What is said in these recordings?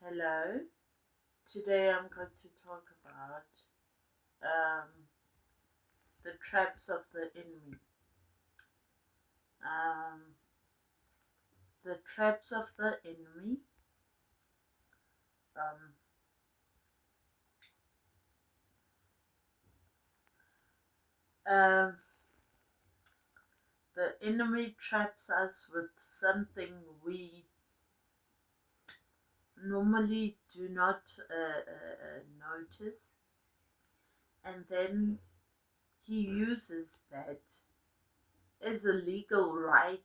Hello. Today I'm going to talk about um, the traps of the enemy. Um, the traps of the enemy. Um, um, the enemy traps us with something we normally do not notice, and then he uses that as a legal right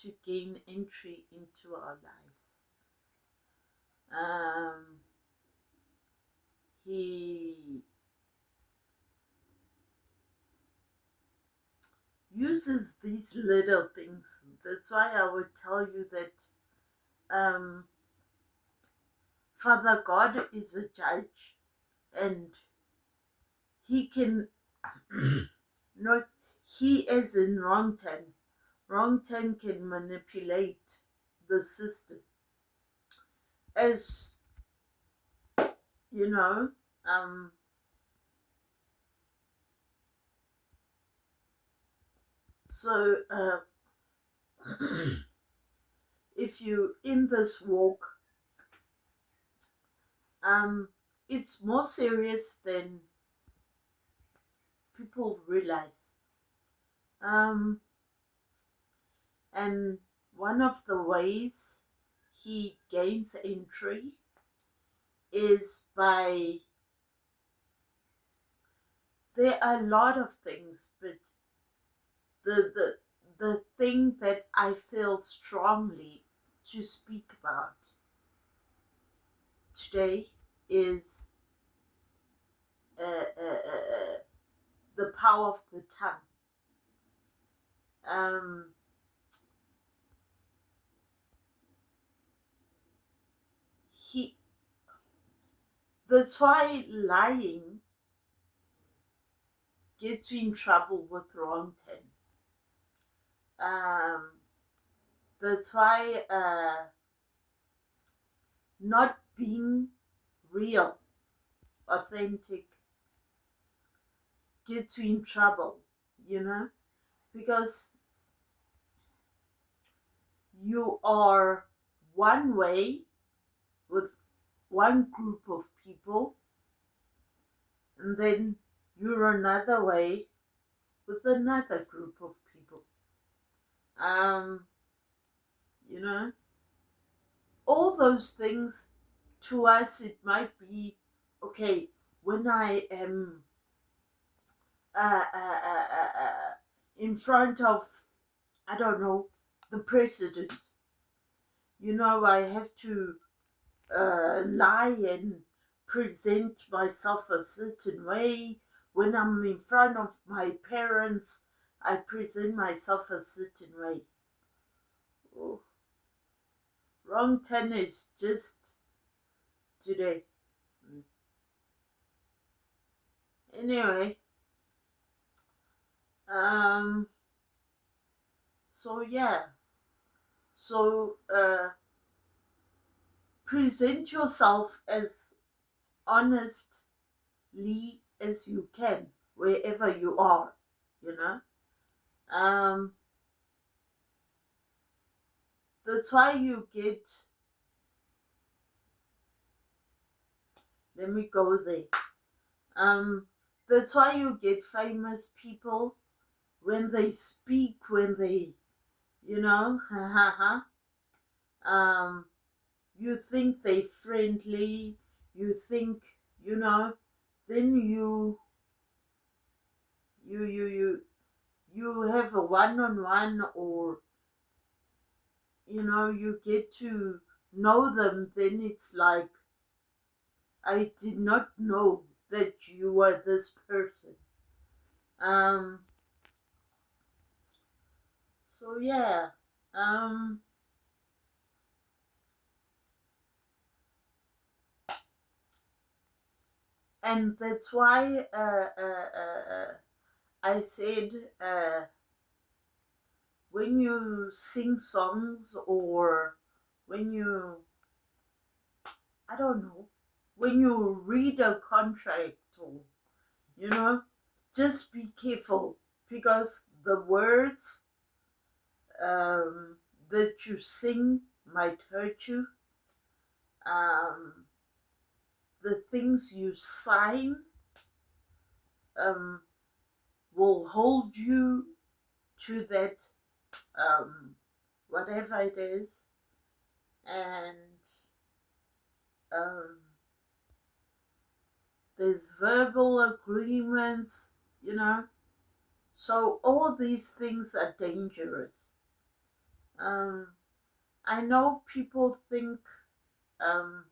to gain entry into our lives. He uses these little things. That's why I would tell you that um, Father God is a judge, and he can not. He is in wrong ten. Wrong ten can manipulate the system, as you know. Um, so if you in this walk, um, it's more serious than people realize. Um, and one of the ways he gains entry is by, there are a lot of things, but the thing that I feel strongly to speak about today is the power of the tongue. Um, he That's why lying gets you in trouble with wrong ten. Um, that's why not being real, authentic, gets you in trouble, you know, because you are one way with one group of people, and then you're another way with another group of people. Um, you know, all those things to us, it might be okay when I am uh, uh, uh, uh, uh, in front of, I don't know, the president. I have to lie and present myself a certain way. When I'm in front of my parents, I present myself a certain way. Oh, wrong tennis just today. Anyway, um, so yeah, so present yourself as honestly as you can wherever you are, you know. Um, that's why you get. Let me go there. Um, that's why you get famous people when they speak, when they, ha ha ha. Um, you think they friendly, you think, you know, then you have a one-on-one, or you get to know them, then it's like, I did not know that you were this person. Um, so yeah, um, and that's why I said, when you sing songs, or when you I don't know, when you read a contract, or, you know, just be careful, because the words that you sing might hurt you. Um, the things you sign um, will hold you to that, um, whatever it is. And um, there's verbal agreements, you know. So all these things are dangerous. Um, I know people think um,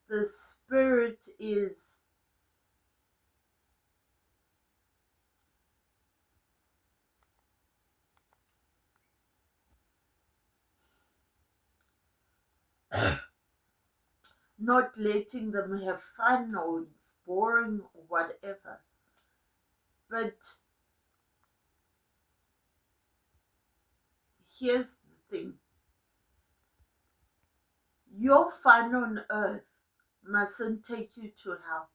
the spirit is not letting them have fun, or it's boring, or whatever. But here's the thing, your fun on earth mustn't take you to hell,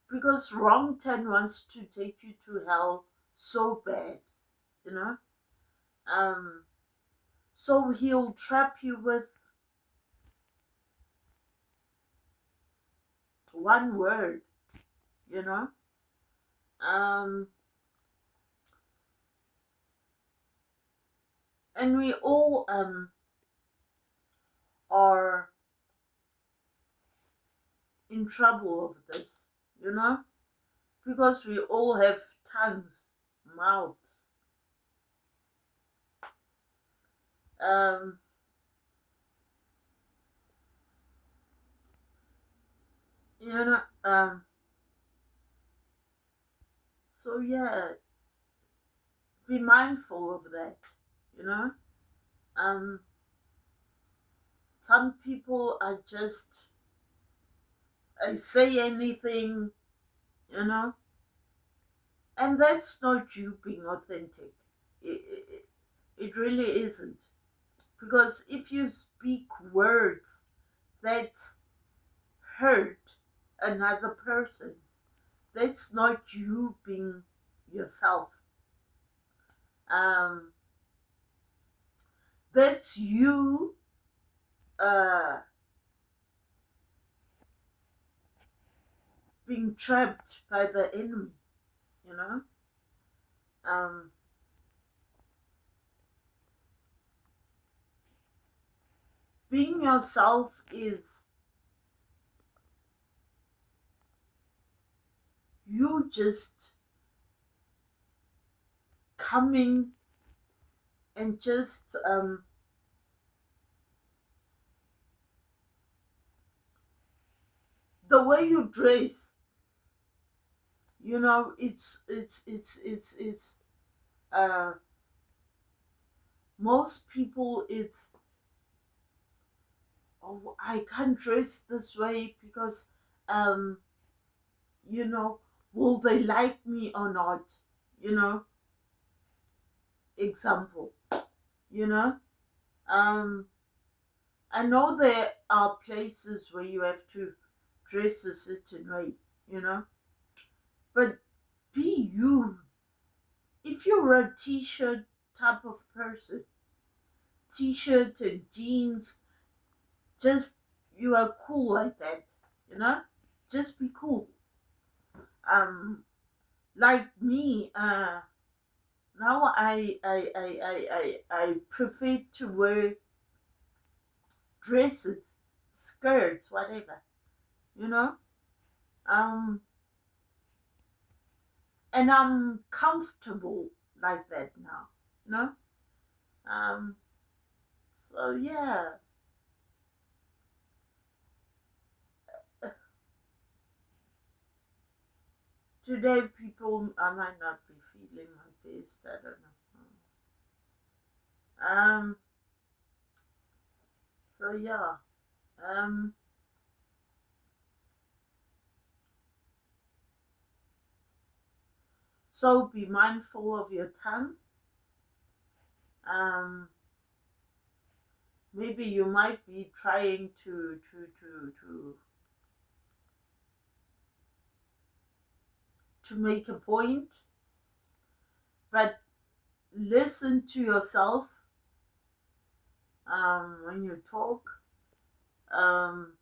because wrong turn wants to take you to hell so bad, you know. Um, so he'll trap you with one word, you know. Um, and we all are in trouble of this, you know, because we all have tongues, mouths. Um, you know, so yeah, be mindful of that, you know. Um, some people are just, I say anything, you know, and that's not you being authentic. It really isn't. Because if you speak words that hurt another person, that's not you being yourself. Um, that's you uh, being trapped by the enemy, you know? Um, being yourself is you just coming and just the way you dress, you know, it's uh most people, it's, oh, I can't dress this way because um you know, will they like me or not, you know. Example, you know. um I know there are places where you have to dress a certain way, you know, but be you. If you're a t-shirt type of person, t-shirt and jeans, just, you are cool like that, you know. Just be cool. um like me, now I prefer to wear dresses, skirts, whatever, you know. um and I'm comfortable like that now, you know. um so yeah, today people, I might not be feeling my best, I don't know. So yeah. um so be mindful of your tongue. um maybe you might be trying to make a point, but listen to yourself when you talk, um,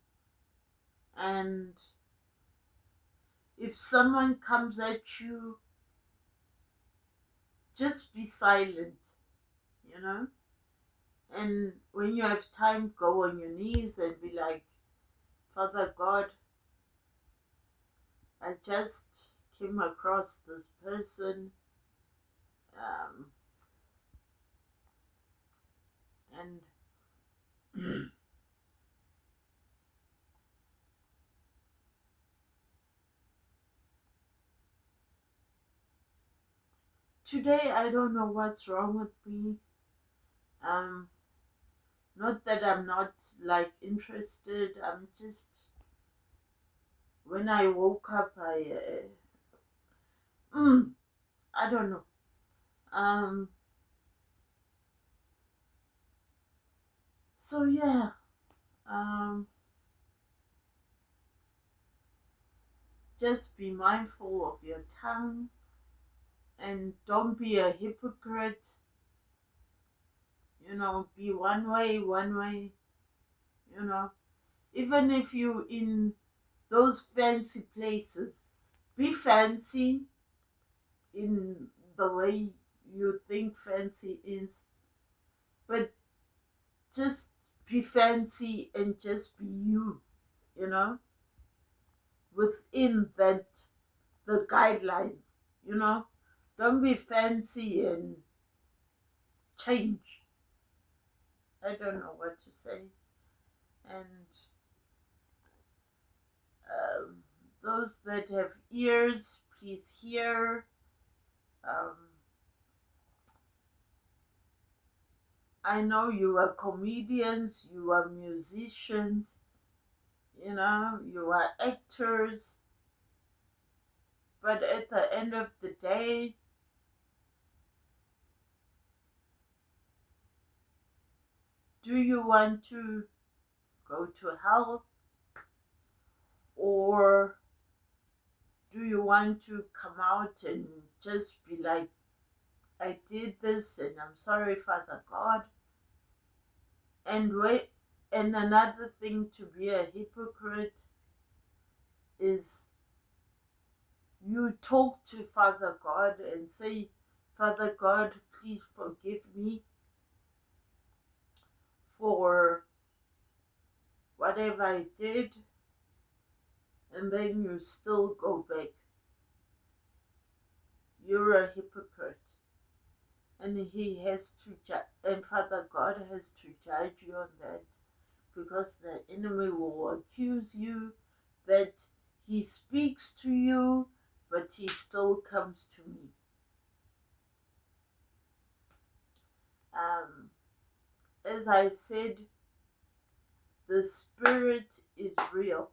and if someone comes at you, just be silent, you know. And when you have time, go on your knees and be like, Father God, I just came across this person, um, and today I don't know what's wrong with me. Um, Not that I'm not like interested. I'm just, when I woke up, I don't know. Um, so yeah, um, just be mindful of your tongue and don't be a hypocrite. You know, be one way. You know, even if you in those fancy places, be fancy in the way you think fancy is, but just be fancy and just be you, you know, within that, the guidelines, you know. Don't be fancy and change. I don't know what to say. And um, those that have ears, please hear. Um, I know you are comedians, you are musicians, you know, you are actors, but at the end of the day, do you want to go to hell, or do you want to come out and just be like, I did this and I'm sorry, Father God? And wait, and another thing to be a hypocrite is you talk to Father God and say, Father God, please forgive me for whatever I did, and then you still go back. You're a hypocrite. And he has to and Father God has to judge you on that, because the enemy will accuse you that he speaks to you, but he still comes to me. um, as I said, the spirit is real.